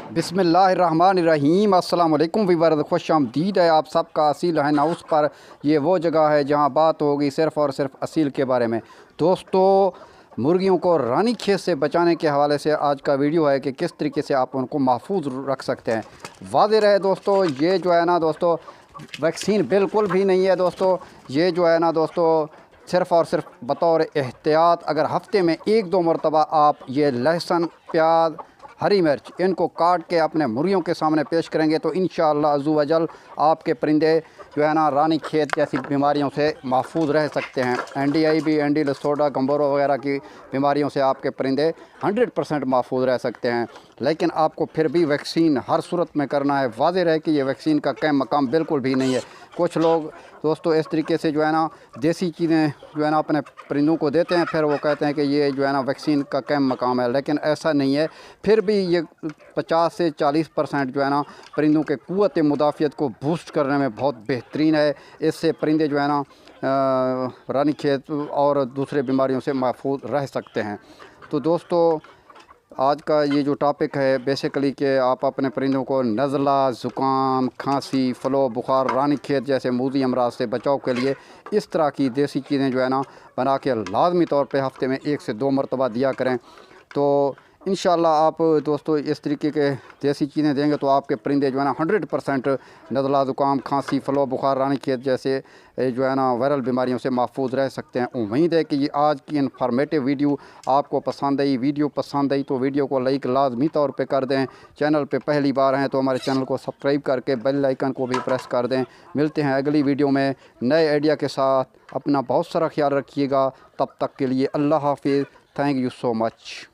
बिस्मिल्लाहिर्रहमानिर्रहीम। अस्सलाम वालेकुम वीवर, खुश आमदीद है आप सबका असील है हाउस पर। ये वो जगह है जहाँ बात होगी सिर्फ़ और सिर्फ असील के बारे में। दोस्तों, मुर्गियों को रानीखेत से बचाने के हवाले से आज का वीडियो है कि किस तरीके से आप उनको महफूज रख सकते हैं। वाज़ेह रहे दोस्तों, ये जो है ना दोस्तों, वैक्सीन बिल्कुल भी नहीं है दोस्तों। ये जो है ना दोस्तों, सिर्फ़ और सिर्फ बतौर एहतियात अगर हफ्ते में 1-2 मरतबा आप ये लहसुन, प्याज, हरी मिर्च इनको काट के अपने मुर्गियों के सामने पेश करेंगे तो इंशाअल्लाह अज़्ज़ व जल आपके परिंदे जो है ना रानीखेत जैसी बीमारियों से महफूज रह सकते हैं। NDIB, एंडी लसोटा, गम्बोरो वगैरह की बीमारियों से आपके परिंदे 100% महफूज रह सकते हैं। लेकिन आपको फिर भी वैक्सीन हर सूरत में करना है। वाज़ेह रहे कि ये वैक्सीन का कम मकाम बिल्कुल भी नहीं है। कुछ लोग दोस्तों इस तरीके से जो है ना देसी चीज़ें जो है ना अपने परिंदों को देते हैं, फिर वो कहते हैं कि ये जो है ना वैक्सीन का कम मकाम है, लेकिन ऐसा नहीं है। फिर भी ये 50 से 40% जो है ना परिंदों के क़ुव्वत मुदाफ़ियत को बूस्ट करने में बहुत बेहतरीन है। इससे परिंदे जो है ना रानीखेत और दूसरे बीमारियों से महफूज रह सकते हैं। तो दोस्तों, आज का ये जो टॉपिक है बेसिकली कि आप अपने परिंदों को नज़ला, ज़ुकाम, खांसी, फ़्लू, बुखार, रानीखेत जैसे मूज़ी अमराज से बचाव के लिए इस तरह की देसी चीज़ें जो है ना बना के लाजमी तौर पे हफ़्ते में 1 से 2 मरतबा दिया करें। तो इंशाअल्लाह आप दोस्तों इस तरीके के देसी चीज़ें देंगे तो आपके परिंदे जो है ना 100% नज़ला, ज़ुकाम, खांसी, फ़्लू, बुखार, रानीखेत जैसे जो है ना वायरल बीमारियों से महफूज रह सकते हैं। उम्मीद है कि ये आज की इन्फॉर्मेटिव वीडियो आपको पसंद आई। वीडियो पसंद आई तो वीडियो को लाइक लाजमी तौर पे कर दें। चैनल पे पहली बार हैं तो हमारे चैनल को सब्सक्राइब करके बेल आइकन को भी प्रेस कर दें। मिलते हैं अगली वीडियो में नए आइडिया के साथ। अपना बहुत सारा ख्याल रखिएगा। तब तक के लिए अल्लाह हाफिज़। Thank you so much.